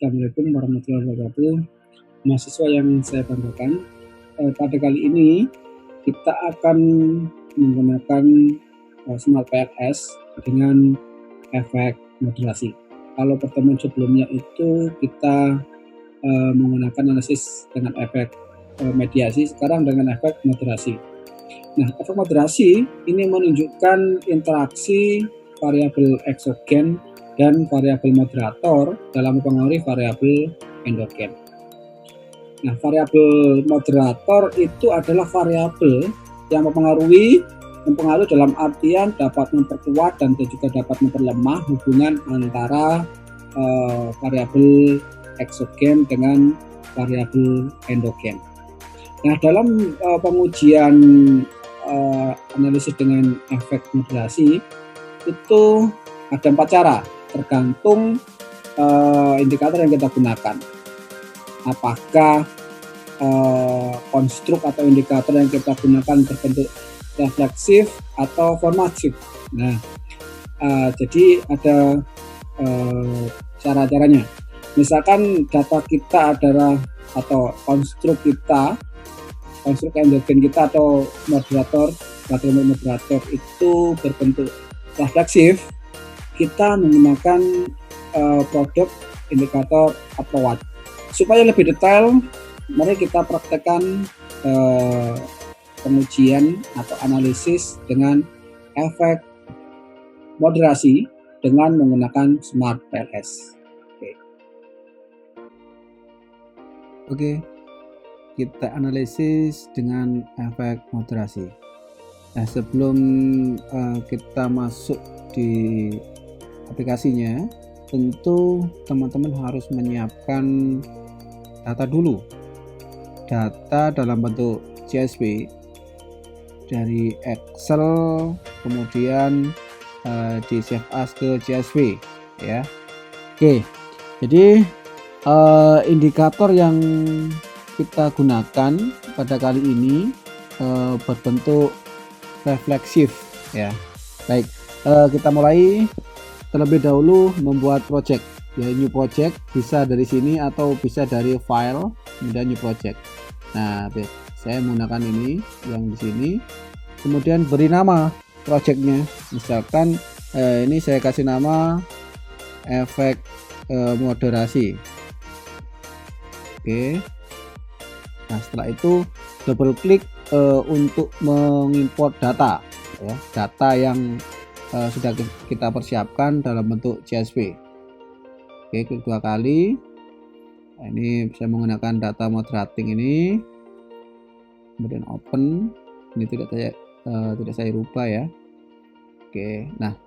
Assalamualaikum warahmatullahi wabarakatuh. Mahasiswa yang saya banggakan, pada kali ini kita akan menggunakan Smart PLS dengan efek moderasi. Kalau pertemuan sebelumnya itu kita menggunakan analisis dengan efek mediasi, sekarang dengan efek moderasi. Nah, efek moderasi ini menunjukkan interaksi variabel eksogen dan variabel moderator dalam mempengaruhi variabel endogen. Nah, variabel moderator itu adalah variabel yang mempengaruhi dalam artian dapat memperkuat dan juga dapat memperlemah hubungan antara variabel eksogen dengan variabel endogen. Nah, dalam pengujian analisis dengan efek moderasi itu ada 4 cara, tergantung indikator yang kita gunakan. Apakah konstruk atau indikator yang kita gunakan berbentuk refleksif atau formatif. Nah, jadi ada cara-caranya. Misalkan data kita adalah atau konstruk endogen kita atau moderator itu berbentuk refleksif, kita menggunakan produk indikator approach. Supaya lebih detail, mari kita praktekkan pengujian atau analisis dengan efek moderasi dengan menggunakan Smart PLS. Oke. Kita analisis dengan efek moderasi. Nah, sebelum kita masuk di aplikasinya, tentu teman-teman harus menyiapkan data dulu. Data dalam bentuk CSV dari Excel, kemudian di save as ke CSV ya. Oke. Jadi indikator yang kita gunakan pada kali ini berbentuk refleksif ya. Baik, kita mulai. Terlebih dahulu membuat project ya, new project bisa dari sini atau bisa dari file kemudian new project. Nah, saya menggunakan ini yang di sini, kemudian beri nama projectnya, misalkan ini saya kasih nama efek moderasi. Oke. Nah, setelah itu double klik untuk mengimport data ya, data yang sudah kita persiapkan dalam bentuk CSV. Oke, klik 2 kali. Nah, ini saya menggunakan data moderating ini, kemudian open. Ini tidak saya rubah ya. Oke, nah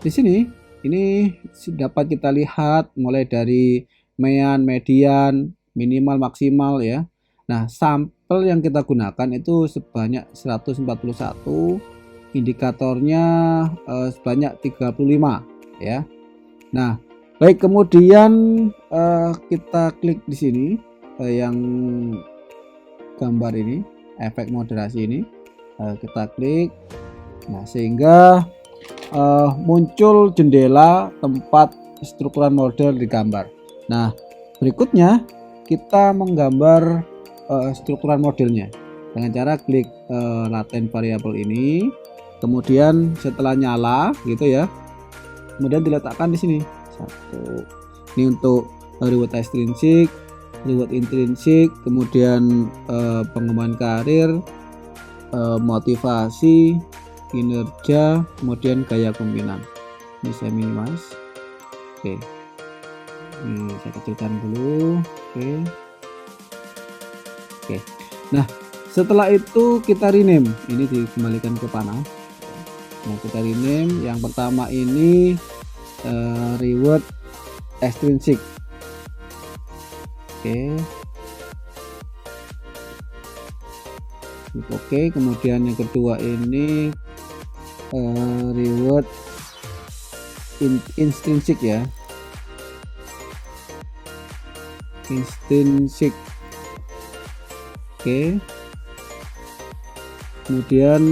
di sini ini dapat kita lihat mulai dari mean, median, minimal, maksimal ya. Nah, sampel yang kita gunakan itu sebanyak 141, indikatornya sebanyak 35 ya. Nah, baik, kemudian kita klik di sini yang gambar ini, efek moderasi ini, kita klik. Nah, sehingga muncul jendela tempat strukturan model digambar. Nah, berikutnya kita menggambar strukturan modelnya dengan cara klik latent variable ini, kemudian setelah nyala gitu ya, kemudian diletakkan di sini. Satu. Ini untuk reward extrinsic, reward intrinsic, kemudian pengembangan karir, motivasi, kinerja, kemudian gaya pimpinan. Ini saya minimize. Oke. Ini saya kecilkan dulu. Oke. Nah, setelah itu kita rename. Ini dikembalikan ke panel. Nah, kita rename. Yang pertama ini reward extrinsic. Oke, kemudian yang kedua ini reward intrinsic ya. Intrinsic. Oke. Kemudian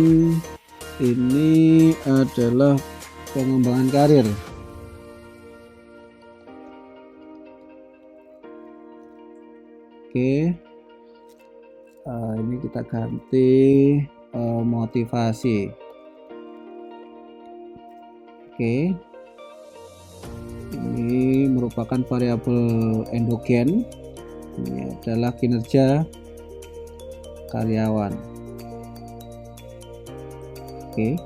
ini adalah pengembangan karir. Oke. Ini kita ganti motivasi. Oke. Ini merupakan variabel endogen. Ini adalah kinerja karyawan. Oke.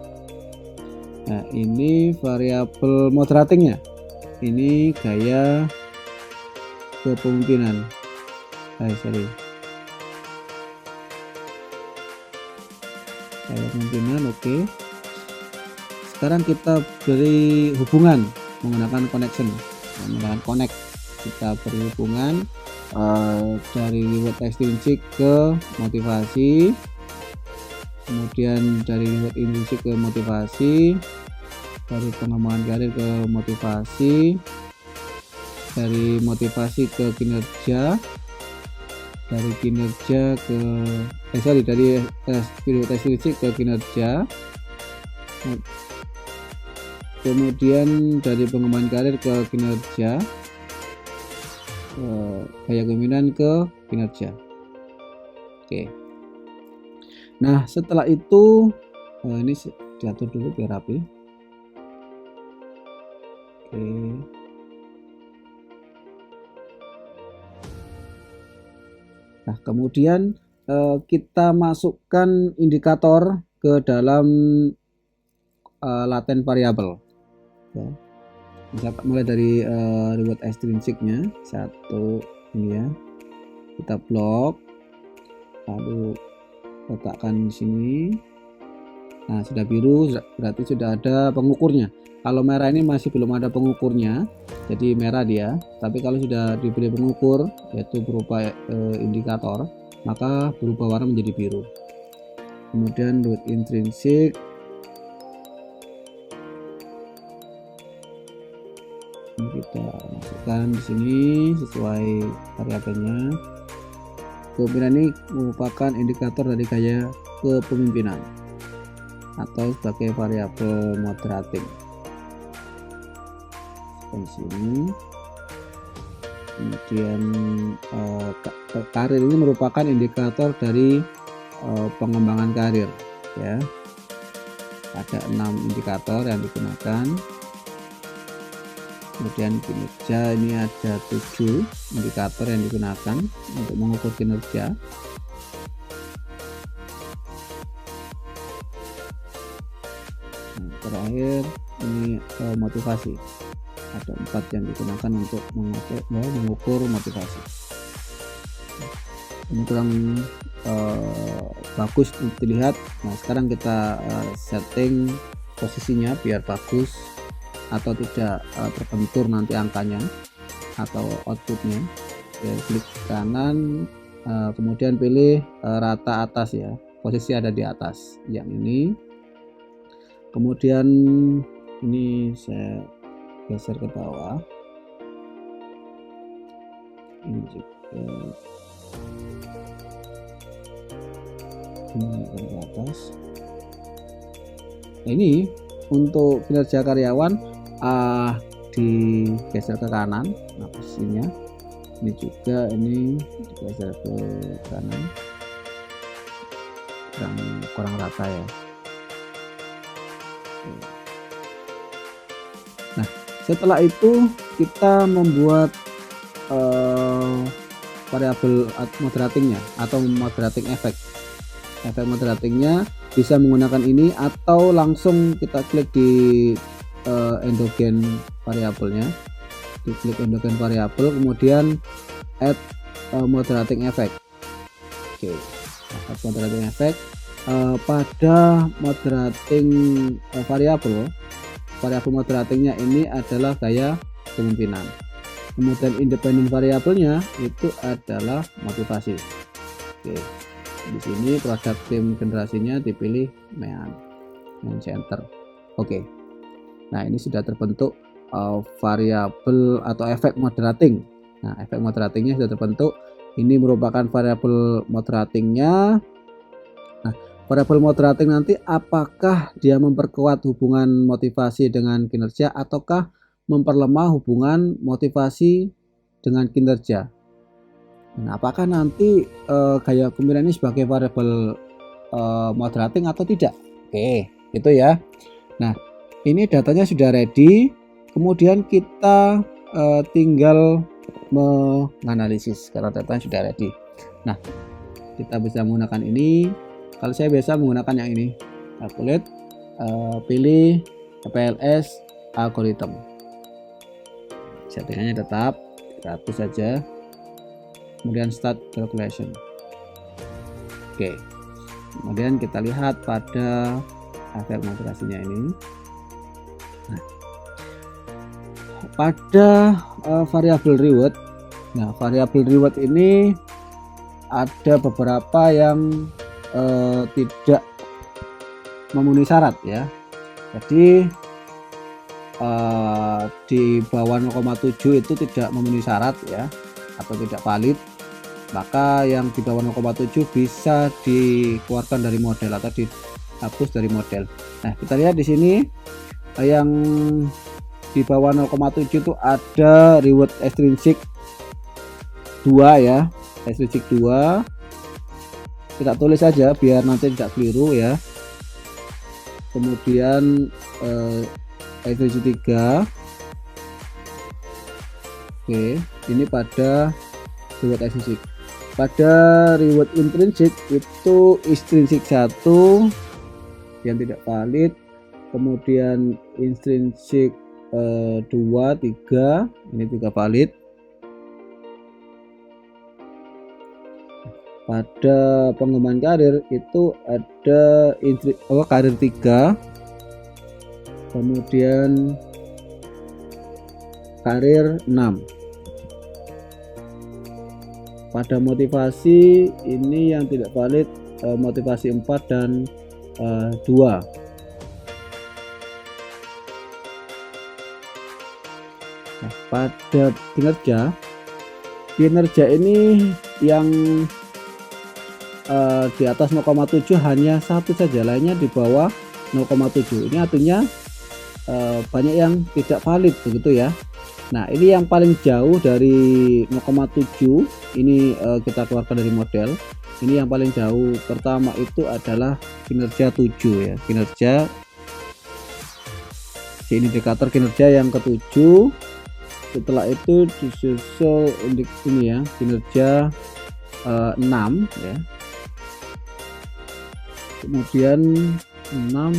Nah, ini variabel moderatingnya. Ini gaya kepemimpinan. Gaya kepemimpinan. Oke. Sekarang kita beri hubungan menggunakan connection, menggunakan connect. Kita beri hubungan dari reward extrinsic ke motivasi, kemudian dari reward intrinsik ke motivasi, dari pengembangan karir ke motivasi, dari motivasi ke kinerja, dari kinerja ke dari reward extrinsic ke kinerja, kemudian dari pengembangan karir ke kinerja, gaya kepemimpinan ke kinerja. Oke. Nah, setelah itu ini diatur dulu biar rapi. Oke. Nah, kemudian kita masukkan indikator ke dalam laten variabel. Ya. Bisa mulai dari reward extrinsiknya satu ini ya, kita blok, lalu letakkan di sini. Nah, sudah biru berarti sudah ada pengukurnya. Kalau merah ini masih belum ada pengukurnya, jadi merah dia. Tapi kalau sudah diberi pengukur, yaitu berupa indikator, maka berubah warna menjadi biru. Kemudian reward intrinsik, kita masukkan di sini sesuai variabelnya. Kepemimpinan ini merupakan indikator dari gaya kepemimpinan atau sebagai variabel moderating. Di sini. Kemudian karir ini merupakan indikator dari pengembangan karir ya. Ada 6 indikator yang digunakan. Kemudian kinerja ini ada 7 indikator yang digunakan untuk mengukur kinerja. Nah, terakhir ini motivasi, ada 4 yang digunakan untuk mengukur motivasi. Ini kurang bagus untuk dilihat. Nah, sekarang kita setting posisinya biar bagus atau tidak terbentur nanti angkanya atau outputnya. Ya, klik kanan, kemudian pilih rata atas ya, posisi ada di atas yang ini. Kemudian ini saya geser ke bawah, ini juga ini ke atas. Nah, ini untuk kinerja karyawan digeser ke kanan. Nah, posisinya ini juga ini digeser ke kanan, kurang rata ya. Nah, setelah itu kita membuat variabel moderatingnya atau moderating effect. Efek moderatingnya bisa menggunakan ini atau langsung kita klik di endogen variabelnya, diklik endogen variabel, kemudian add moderating effect. Oke, add moderating effect. Pada moderating variabel moderatingnya ini adalah gaya kepemimpinan. Kemudian independent variabelnya itu adalah motivasi. Oke, di sini produk tim generasinya dipilih main center. Oke. Nah, ini sudah terbentuk variabel atau efek moderating. Nah, efek moderatingnya sudah terbentuk. Ini merupakan variabel moderatingnya. Nah, variabel moderating nanti apakah dia memperkuat hubungan motivasi dengan kinerja ataukah memperlemah hubungan motivasi dengan kinerja. Nah, apakah nanti gaya kemiringan ini sebagai variabel moderating atau tidak? Oke, itu ya. Nah, ini datanya sudah ready, kemudian kita tinggal menganalisis karena datanya sudah ready. Nah, kita bisa menggunakan ini. Kalau saya biasa menggunakan yang ini, calculate, pilih PLS algorithm. Settingannya tetap 100 saja, kemudian start calculation. Oke, kemudian kita lihat pada hasil moderasinya ini. Nah, pada variabel reward, nah variabel reward ini ada beberapa yang tidak memenuhi syarat ya. Jadi di bawah 0,7 itu tidak memenuhi syarat ya, atau tidak valid, maka yang di bawah 0,7 bisa dikeluarkan dari model atau dihapus dari model. Nah, kita lihat di sini yang di bawah 0,7 itu ada reward extrinsic 2 ya, extrinsic 2. Kita tulis saja biar nanti tidak keliru ya. Kemudian extrinsic 3. Oke, ini pada reward extrinsic. Pada reward intrinsic itu extrinsic 1 yang tidak valid, kemudian intrinsic 2, 3 ini juga valid. Pada pengembangan karir itu ada karir 3, kemudian karir 6. Pada motivasi ini yang tidak valid, motivasi 4 dan 2. Nah, pada kinerja ini yang di atas 0,7 hanya satu saja, lainnya di bawah 0,7. Ini artinya banyak yang tidak valid begitu ya. Nah, ini yang paling jauh dari 0,7 ini kita keluarkan dari model. Ini yang paling jauh pertama itu adalah kinerja 7 ya, kinerja si indikator kinerja yang ke-7. Setelah itu disusul indeks ini ya, kinerja 6 ya. Kemudian 6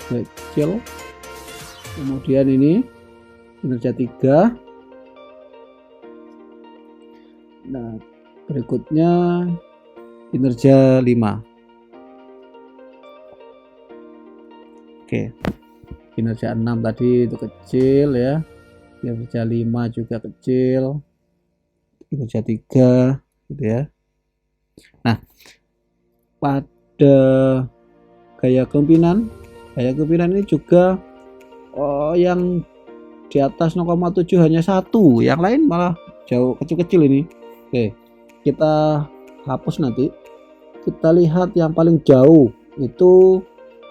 kecil, kemudian ini kinerja 3. Nah, berikutnya kinerja 5. Oke, kinerja 6 tadi itu kecil ya, kinerja 5 juga kecil, kinerja 3 gitu ya. Nah, pada gaya kepemimpinan ini juga yang di atas 0,7 hanya satu, yang lain malah jauh kecil-kecil ini. Oke, kita hapus nanti. Kita lihat yang paling jauh itu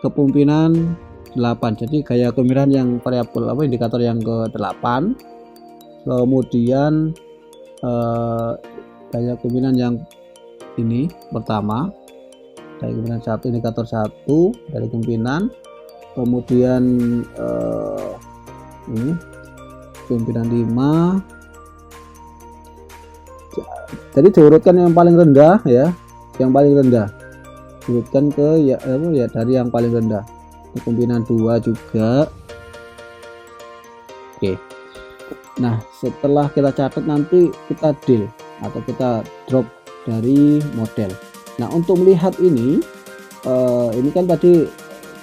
kepemimpinan 8. Jadi gaya kepemimpinan yang variabel indikator yang ke-8. Kemudian gaya kepemimpinan yang ini pertama, dari kepemimpinan 1, indikator 1 dari kepemimpinan. Kemudian ini kepemimpinan 5. Jadi diurutkan yang paling rendah ya, yang paling rendah diurutkan ke ya dari yang paling rendah. Kepemimpinan 2 juga. Oke, nah setelah kita catat nanti kita deal atau kita drop dari model. Nah, untuk melihat ini kan tadi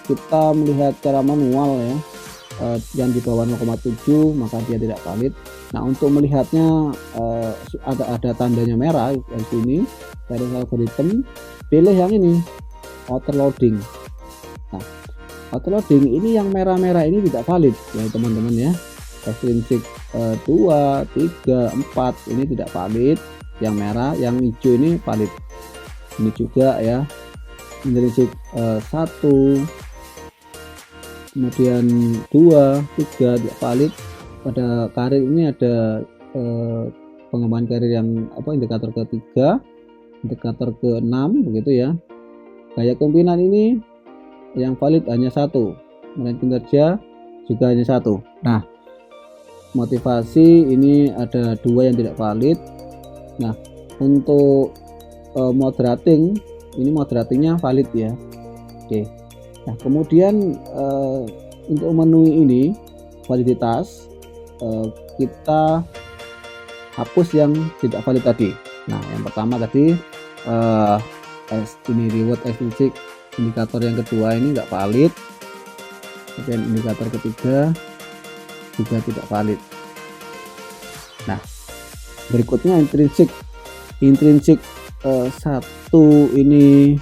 kita melihat secara manual ya, yang di bawah 0,7 maka dia tidak valid. Nah, untuk melihatnya ada tandanya merah di sini dari algoritma, pilih yang ini autoloading. Nah, autoloading ini yang merah-merah ini tidak valid ya teman-teman ya. Extrinsic 2, 3, 4 ini tidak valid. Yang merah, yang hijau ini valid. Ini juga ya, intrinsic 1, kemudian 2, 3 tidak valid. Pada karir ini ada pengembangan karir yang indikator ketiga, indikator ke-6 begitu ya. Gaya kepemimpinan ini yang valid hanya satu, kemudian kinerja juga hanya satu. Nah, motivasi ini ada 2 yang tidak valid. Nah, untuk moderating ini moderatingnya valid ya. Oke. Nah, kemudian untuk memenuhi ini validitas, kita hapus yang tidak valid tadi. Nah, yang pertama tadi ini reward extrinsic, indikator yang kedua ini enggak valid, kemudian indikator ketiga juga tidak valid. Nah, berikutnya intrinsic satu ini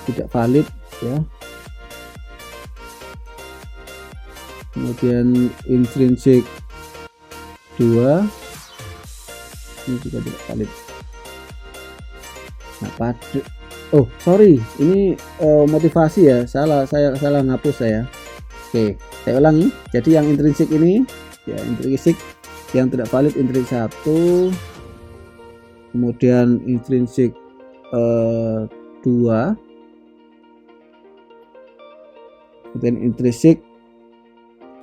tidak valid ya. Kemudian intrinsic 2 ini juga tidak valid. Nah, ini motivasi ya, saya salah ngapus saya. Oke, saya ulangi. Jadi yang intrinsik ini ya, intrinsik yang tidak valid intrinsik 1, kemudian intrinsik 2, kemudian intrinsik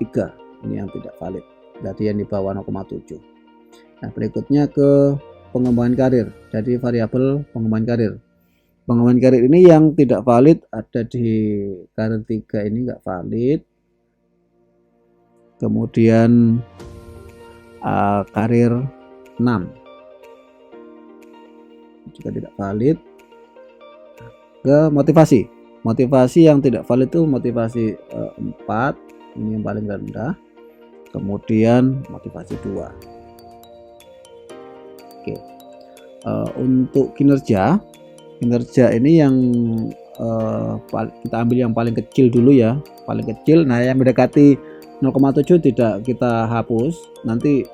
3 ini yang tidak valid, berarti yang di bawah 0,7. Nah, berikutnya ke pengembangan karir. Jadi variabel pengembangan karir. Pengembangan karir ini yang tidak valid ada di karir 3 ini enggak valid. Kemudian karir 6 juga tidak valid. Ke motivasi yang tidak valid itu motivasi 4 ini yang paling rendah, kemudian motivasi 2. Oke. Untuk kinerja ini yang kita ambil yang paling kecil dulu ya, paling kecil. Nah, yang mendekati 0,7 tidak kita hapus, nanti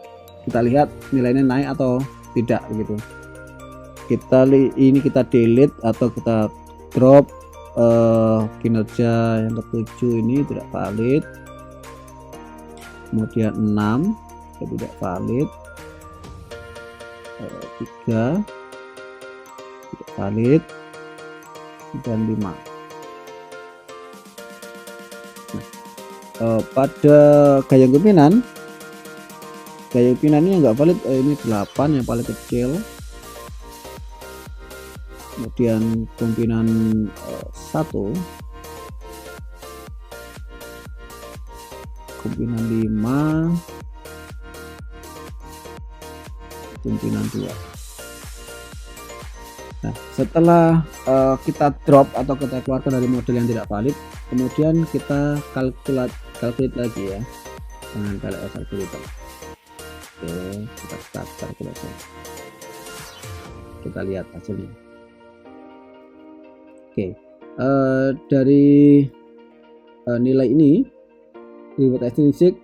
kita lihat nilainya naik atau tidak begitu. Kita delete atau kita drop kinerja yang ke-7 ini tidak valid, kemudian 6 tidak valid, 3 tidak valid, dan 5. Pada gaya kepemimpinan ini enggak valid, ini 8 yang paling kecil, kemudian kepemimpinan 1, kepemimpinan 5, kepemimpinan 2. Nah, setelah kita drop atau kita keluarkan dari model yang tidak valid, kemudian kita calculate lagi ya dengan PLS calculator. Oke, kita start calculator. Kita lihat hasilnya. Oke, dari nilai ini reward extrinsic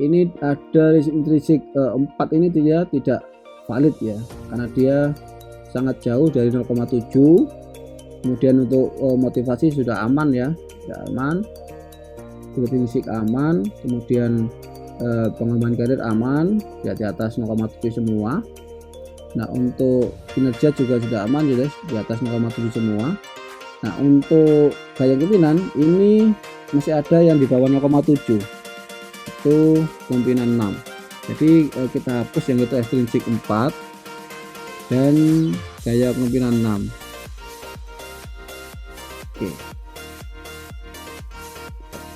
ini ada intrinsic 4 ini dia tidak valid ya, karena dia sangat jauh dari 0,7. Kemudian untuk motivasi sudah aman ya, sudah aman, intrinsic aman, kemudian pengembangan karir aman ya, di atas 0,7 semua. Nah, untuk kinerja juga sudah aman ya guys, di atas 0,7 semua. Nah, untuk gaya kepemimpinan ini masih ada yang di bawah 0,7, itu kepemimpinan 6. Jadi kita hapus yang itu extrinsic 4 dan gaya kepemimpinan 6. Oke,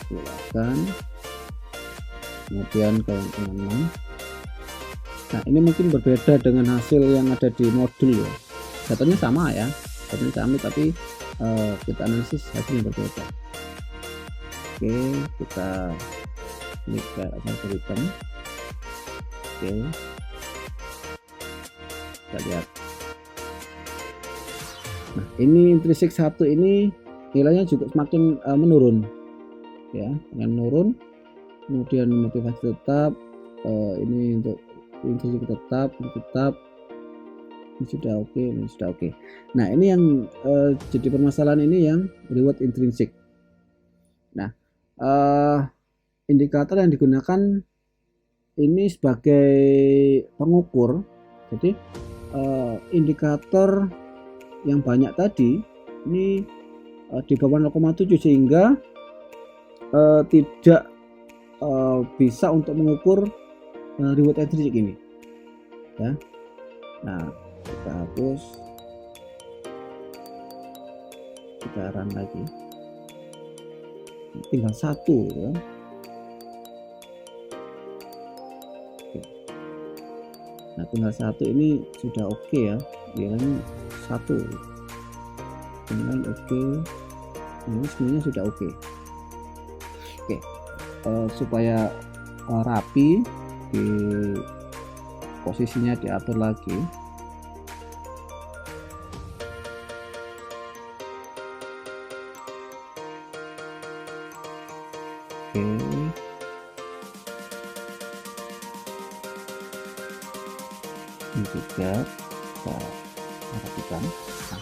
silakan. Kemudian gaya kepemimpinan 6. Nah, ini mungkin berbeda dengan hasil yang ada di modul ya, datanya sama ya, tapi kita analisis hasilnya berbeda. Oke, kita klik ke algoritma. Oke, kita lihat. Nah, ini intrinsik 1 ini nilainya juga semakin menurun ya, dengan menurun. Kemudian motivasi tetap, ini untuk intrinsic tetap, ini sudah oke, ini sudah oke. Nah, ini yang jadi permasalahan ini yang reward intrinsik. Nah, indikator yang digunakan ini sebagai pengukur. Jadi indikator yang banyak tadi ini di bawah 0,7 sehingga tidak bisa untuk mengukur reward intrinsic ini ya. Nah, kita hapus, kita run lagi, tinggal satu ya. Nah, tinggal satu ini sudah oke ya, ini satu ini oke, ini sebenarnya sudah oke. Supaya rapi, di posisinya diatur lagi. Ini juga kita rapikan. Nah,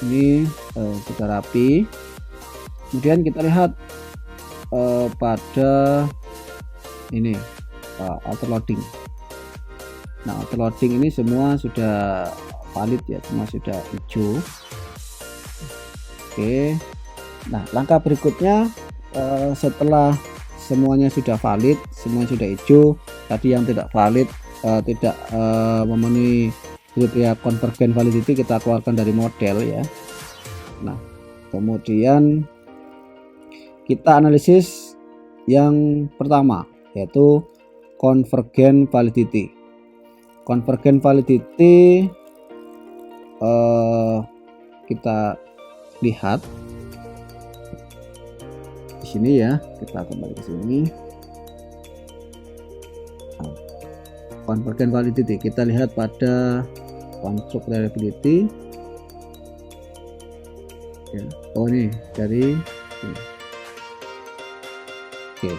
ini sudah rapi. Kemudian kita lihat pada ini auto loading. Nah, auto loading ini semua sudah valid ya, semua sudah hijau. Oke. Nah, langkah berikutnya setelah semuanya sudah valid, semuanya sudah hijau, tadi yang tidak valid, tidak memenuhi kriteria convergent validity, kita keluarkan dari model ya. Nah, kemudian kita analisis yang pertama, yaitu convergent validity. Convergent validity kita lihat di sini ya, kita kembali ke sini. Nah, convergent validity kita lihat pada construct reliability ya. Oh, ini dari ini. Oke.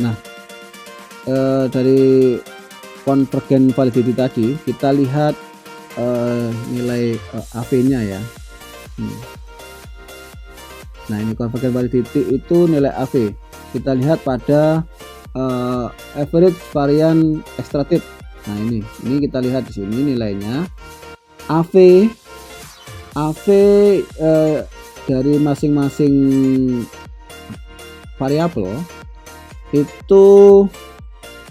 Nah, dari convergent validity tadi kita lihat nilai AV-nya ya. Nah, ini convergent validity itu nilai AV. Kita lihat pada average varian extracted. Nah, ini kita lihat di sini nilainya. AV dari masing-masing variabel itu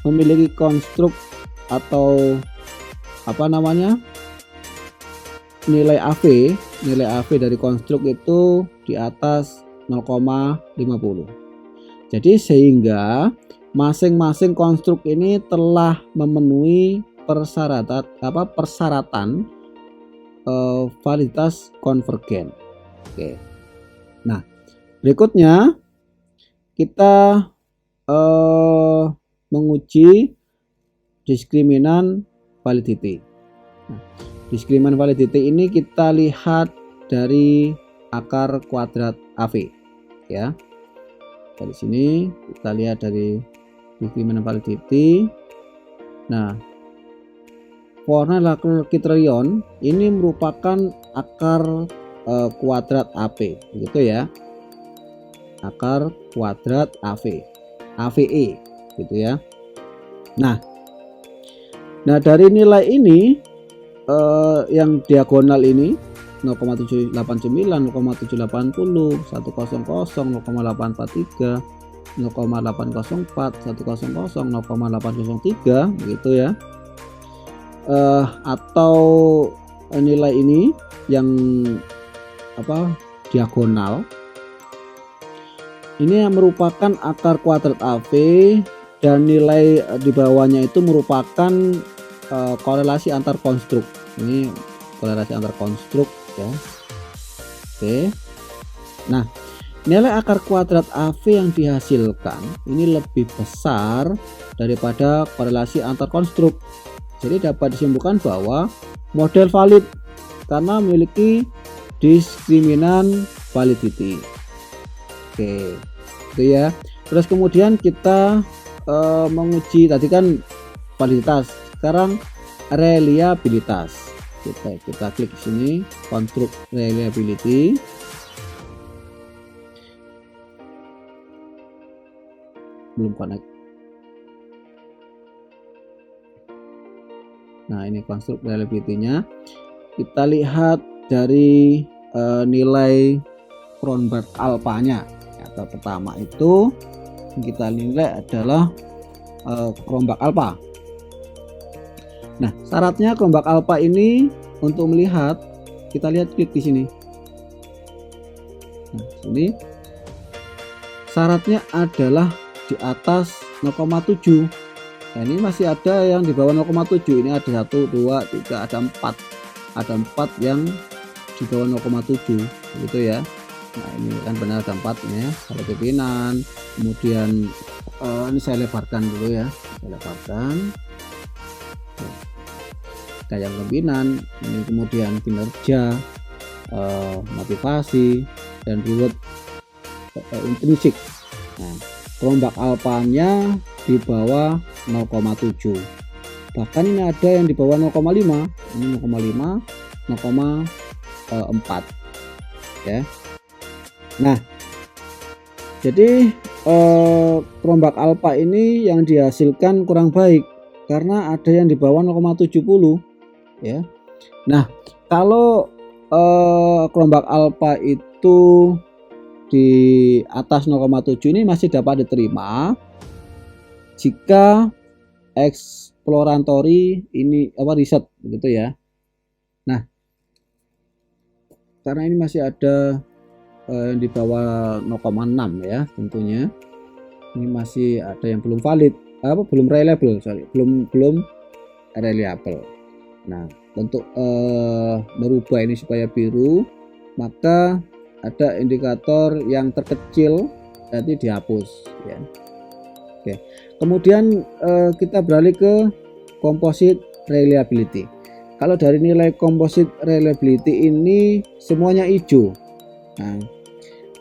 memiliki konstruk atau apa namanya, nilai AV dari konstruk itu di atas 0,50. Jadi sehingga masing-masing konstruk ini telah memenuhi persyaratan validitas konvergen. Oke. Nah, berikutnya kita menguji diskriminan validity. Nah, diskriminan validity ini kita lihat dari akar kuadrat AV ya. Dari sini kita lihat dari diskriminan validity. Nah, Fornell-Lacroix criterion ini merupakan akar kuadrat AV, begitu ya. Akar kuadrat AVE, gitu ya. Nah, dari nilai ini yang diagonal ini 0,789, 0,780, 100, 0,843, 0,804, 100, 0,803, begitu ya. Atau nilai ini yang diagonal ini yang merupakan akar kuadrat AV, dan nilai di bawahnya itu merupakan korelasi antar konstruk. Ini korelasi antar konstruk ya. Oke. Nah, nilai akar kuadrat AV yang dihasilkan ini lebih besar daripada korelasi antar konstruk. Jadi dapat disimpulkan bahwa model valid karena memiliki diskriminan validity. Oke, itu ya. Terus kemudian kita menguji tadi kan validitas, sekarang reliabilitas. Kita klik sini, construct reliability. belum connect. Nah, ini konstruk reliability-nya. Kita lihat dari nilai Cronbach alpha-nya. Atau pertama itu kita nilai adalah Cronbach alpha. Nah, syaratnya Cronbach alpha ini untuk melihat, kita lihat klik di sini. Nah, sini syaratnya adalah di atas 0,7. Nah, ini masih ada yang di bawah 0,7. Ini ada 1, 2, 3, ada 4. Ada 4 yang di bawah 0,7 gitu ya. Nah, ini kan benar ada 4 ini ya. Ada pimpinan. Kemudian ini saya lebarkan dulu ya. Saya lebarkan. Kayak pimpinan, ini kemudian kinerja, motivasi, dan reward intrinsik. Nah, Cronbach alpha-nya di bawah 0,7. Bahkan ini ada yang di bawah 0,5. Ini 0,5, 0,4 ya. Nah, jadi Cronbach alpha ini yang dihasilkan kurang baik karena ada yang di bawah 0,70 ya. Nah, kalau Cronbach alpha itu di atas 0,7 ini masih dapat diterima jika exploratory ini riset begitu ya. Nah, karena ini masih ada di bawah 0,6 ya, tentunya ini masih ada yang belum valid, belum reliable, belum reliable. Nah, untuk merubah ini supaya biru, maka ada indikator yang terkecil nanti dihapus ya. Oke. Kemudian kita beralih ke composite reliability. Kalau dari nilai composite reliability ini semuanya hijau. Nah,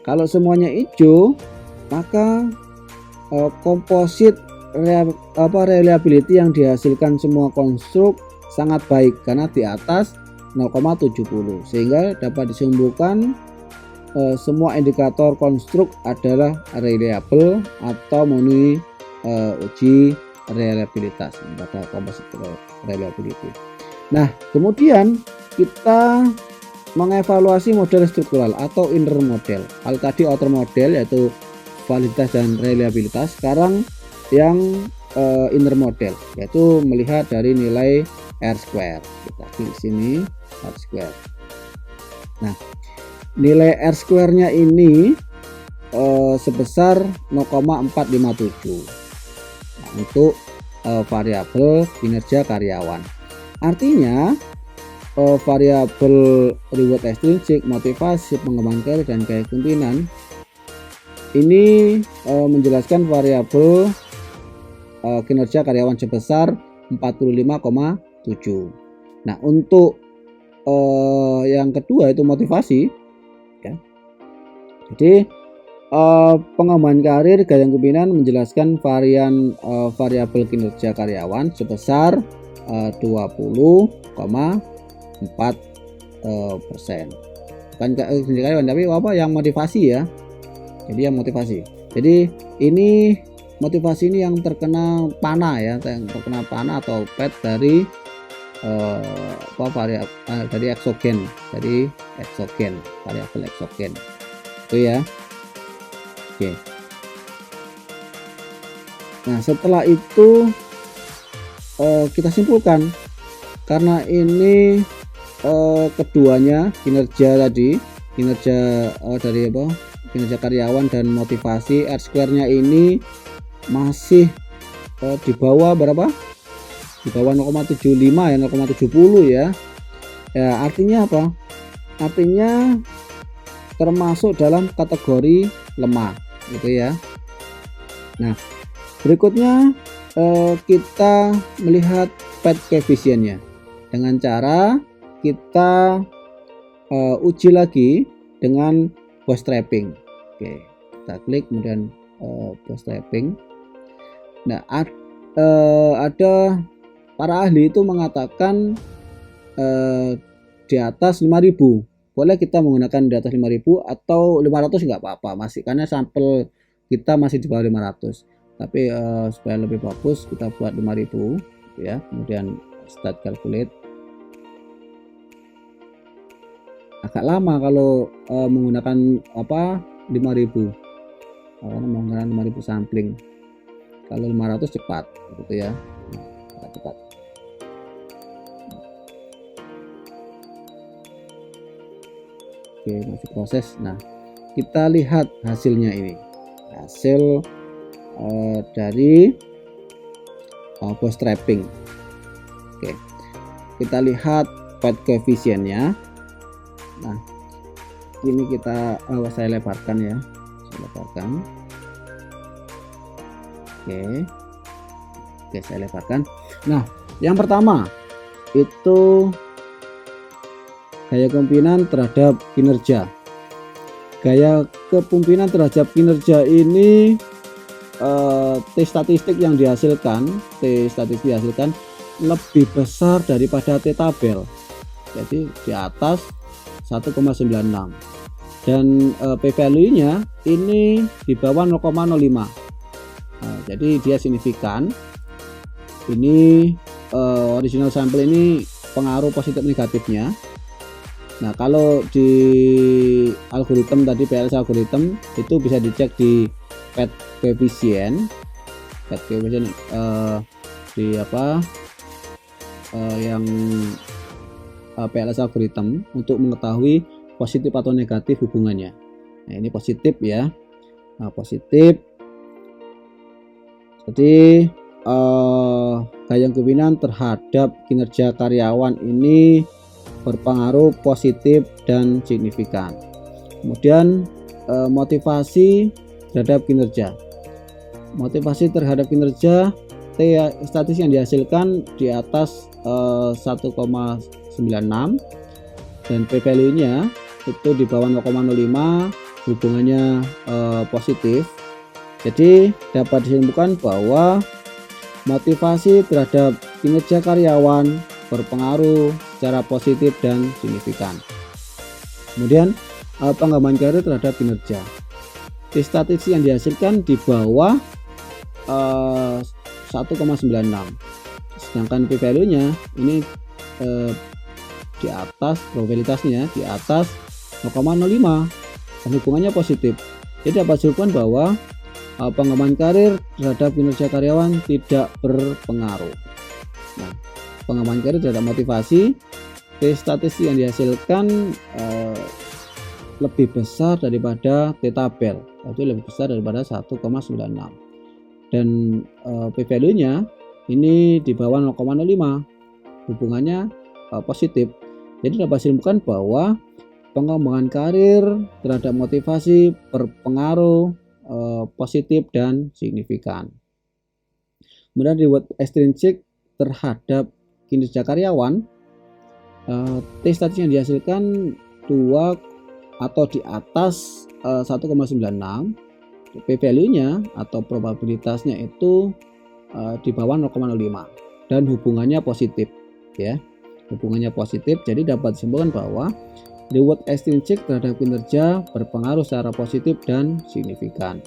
kalau semuanya hijau, maka composite reliability yang dihasilkan semua konstruk sangat baik karena di atas 0,70, sehingga dapat disimpulkan semua indikator konstruk adalah reliable atau memenuhi uji reliabilitas pada composite reliability. Nah, kemudian kita mengevaluasi model struktural atau inner model. Kalau tadi outer model yaitu validitas dan reliabilitas, sekarang yang inner model yaitu melihat dari nilai R-square. Kita klik sini R-square. Nah, nilai R-square-nya ini sebesar 0,457 untuk variabel kinerja karyawan. Artinya variabel reward extrinsic, motivasi, pengembangan karir, dan gaya kepemimpinan ini menjelaskan variabel kinerja karyawan sebesar 45,7. Nah, untuk yang kedua itu motivasi ya. Jadi pengembangan karir gaya kepemimpinan menjelaskan variabel kinerja karyawan sebesar 20,4%. Bukan karyawan tapi yang motivasi ya. Jadi yang motivasi. Jadi ini motivasi ini yang terkena panah ya, yang terkena panah atau PET dari dari eksogen, variabel eksogen itu ya. Oke. Nah, setelah itu kita simpulkan karena ini keduanya kinerja tadi, kinerja dari kinerja karyawan dan motivasi, R-square-nya ini masih di bawah berapa? Di bawah 0,75 ya, 0,70 ya. Ya, artinya apa? Artinya termasuk dalam kategori lemah gitu ya. Nah, berikutnya kita melihat PET koefisiennya dengan cara kita uji lagi dengan bootstrapping. Oke, kita klik kemudian bootstrapping. Nah, ada para ahli itu mengatakan di atas 5.000 boleh kita menggunakan di atas 5.000 atau 500 nggak apa-apa, masih karena sampel kita masih di bawah 500. tapi supaya lebih bagus kita buat 5000 ya. Kemudian start calculate. Agak lama kalau menggunakan 5000 karena menggunakan 5000 sampling. Kalau 500 cepat gitu ya. Cepat. Oke, masih proses. Nah, kita lihat hasilnya ini. Hasil dari bootstrapping. Oke, kita lihat path coefficient-nya. Nah, ini saya lebarkan ya, oke, saya lebarkan. Nah, yang pertama itu gaya kepemimpinan terhadap kinerja. Gaya kepemimpinan terhadap kinerja ini T statistik yang dihasilkan lebih besar daripada T tabel, jadi di atas 1,96, dan P value nya ini di bawah 0,05. Jadi dia signifikan. Ini original sampel ini pengaruh positif negatifnya. Nah, kalau di algoritma tadi, PLS algoritma itu bisa dicek di path coefficient di yang PLS algoritma untuk mengetahui positif atau negatif hubungannya. Nah, ini positif ya. Nah, positif. Jadi gaya kepemimpinan terhadap kinerja karyawan ini berpengaruh positif dan signifikan. Kemudian motivasi terhadap kinerja. Motivasi terhadap kinerja, T statistik yang dihasilkan di atas 1,96 dan P value nya itu di bawah 0,05, hubungannya positif. Jadi dapat disimpulkan bahwa motivasi terhadap kinerja karyawan berpengaruh secara positif dan signifikan. Kemudian pengembangan karir terhadap kinerja. T statistik yang dihasilkan di bawah 1,96, sedangkan P value nya ini di atas, probabilitasnya di atas 0,05 dan hubungannya positif. Jadi dapat disimpulkan bahwa pengembangan karir terhadap kinerja karyawan tidak berpengaruh. Nah, pengembangan karir terhadap motivasi, T statistik yang dihasilkan lebih besar daripada T tabel, jadi lebih besar daripada 1,96, dan P value nya ini di bawah 0,05, hubungannya positif. Jadi dapat disimpulkan bahwa pengembangan karir terhadap motivasi berpengaruh positif dan signifikan. Kemudian reward extrinsic terhadap kinerja karyawan, T statistik yang dihasilkan 2 atau di atas 1,96, P value nya atau probabilitasnya itu di bawah 0,05 dan hubungannya positif ya, hubungannya positif. Jadi dapat disimpulkan bahwa reward extrinsic terhadap kinerja berpengaruh secara positif dan signifikan.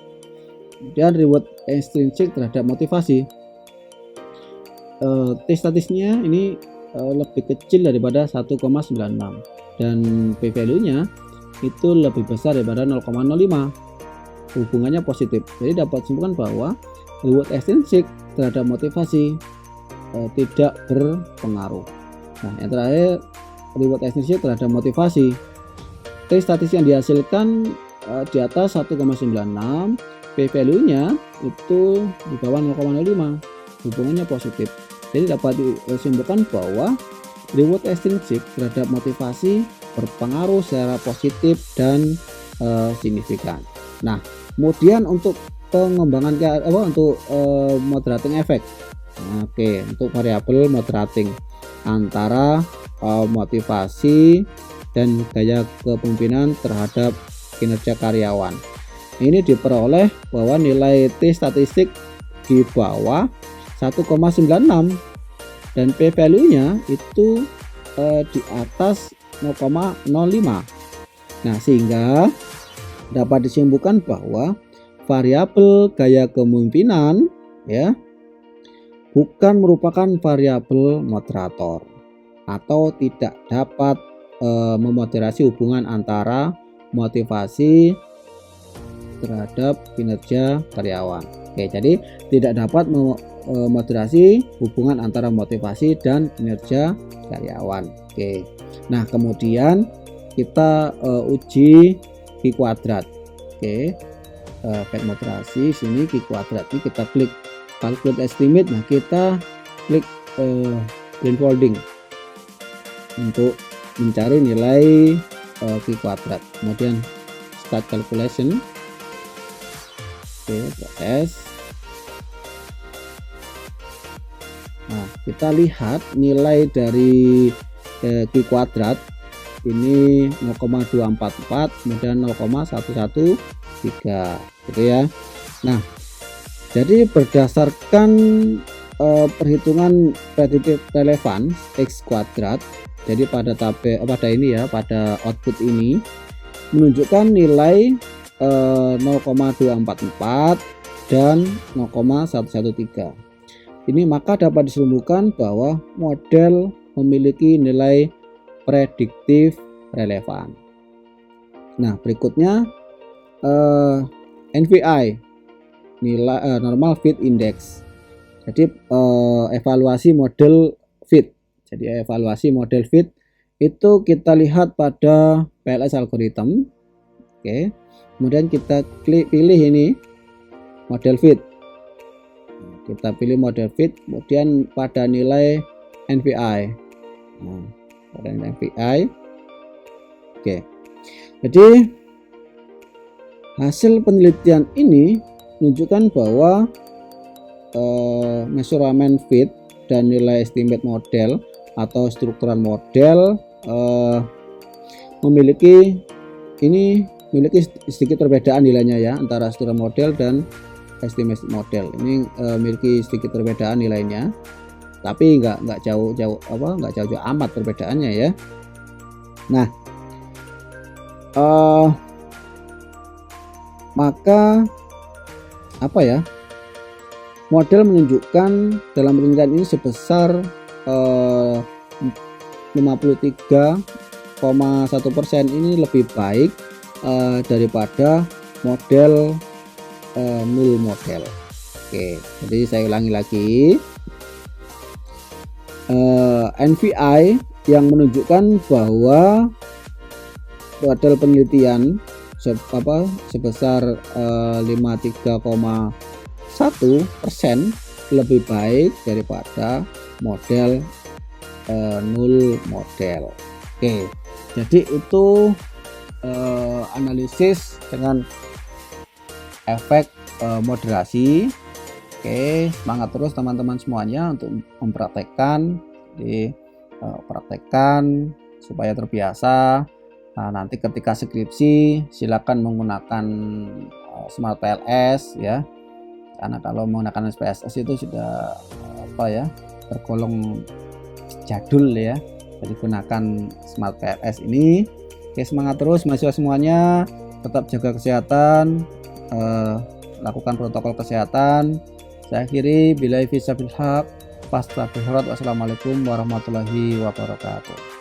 Dan reward extrinsic terhadap motivasi, T statistiknya ini lebih kecil daripada 1,96 dan P value nya itu lebih besar daripada 0,05, hubungannya positif. Jadi dapat disimpulkan bahwa reward extrinsic terhadap motivasi tidak berpengaruh. Nah, yang terakhir reward extrinsic terhadap motivasi, T statistik yang dihasilkan di atas 1,96, P value nya itu di bawah 0,05, hubungannya positif. Jadi dapat disimpulkan bahwa reward extrinsic terhadap motivasi berpengaruh secara positif dan signifikan. Nah, kemudian untuk pengembangan untuk moderating effect. Oke, untuk variabel moderating antara motivasi dan gaya kepemimpinan terhadap kinerja karyawan. Ini diperoleh bahwa nilai T statistik di bawah 1,96 dan P value nya itu di atas 0,05. Nah, sehingga dapat disimpulkan bahwa variabel gaya kemungkinan ya bukan merupakan variabel moderator atau tidak dapat memoderasi hubungan antara motivasi terhadap kinerja karyawan. Oke, jadi tidak dapat memoderasi hubungan antara motivasi dan kinerja karyawan. Oke. Nah, kemudian kita uji Q kuadrat. Oke. Fed moderasi sini Q kuadrat. Ini kita klik calculate estimate. Nah, kita klik blindfolding untuk mencari nilai Q kuadrat. Kemudian start calculation. Oke, proses. Nah, kita lihat nilai dari Q kuadrat ini 0,244 kemudian 0,113 gitu ya. Nah, jadi berdasarkan perhitungan predictive relevance X kuadrat, jadi pada ini ya, pada output ini menunjukkan nilai 0,244 dan 0,113. Ini maka dapat disimpulkan bahwa model memiliki nilai prediktif relevan. Nah, berikutnya NFI, nilai normal fit index. Jadi evaluasi model fit. Jadi evaluasi model fit itu kita lihat pada PLS algorithm. Oke. Kemudian kita pilih ini model fit. Kita pilih model fit, kemudian pada nilai NFI. Nah, pada nilai NFI. Oke. Jadi hasil penelitian ini menunjukkan bahwa measurement fit dan nilai estimate model atau struktural model memiliki sedikit perbedaan nilainya ya antara struktural model dan estimate model. Ini memiliki sedikit perbedaan nilainya, tapi nggak jauh amat perbedaannya ya. Nah, maka apa ya, model menunjukkan dalam penelitian ini sebesar 53,1% ini lebih baik daripada model null model. Oke, jadi saya ulangi lagi, NFI yang menunjukkan bahwa model penelitian sebesar 53,1% lebih baik daripada model null model. Oke, jadi itu analisis dengan efek moderasi. Oke, semangat terus teman-teman semuanya untuk mempraktekkan, praktekkan supaya terbiasa. Nah, nanti ketika skripsi silakan menggunakan Smart PLS ya, karena kalau menggunakan SPSS itu sudah tergolong jadul ya. Jadi gunakan Smart PLS ini. Oke, semangat terus mahasiswa semuanya, tetap jaga kesehatan, lakukan protokol kesehatan. Saya akhiri, billahi fisabilillah, wassalamualaikum warahmatullahi wabarakatuh.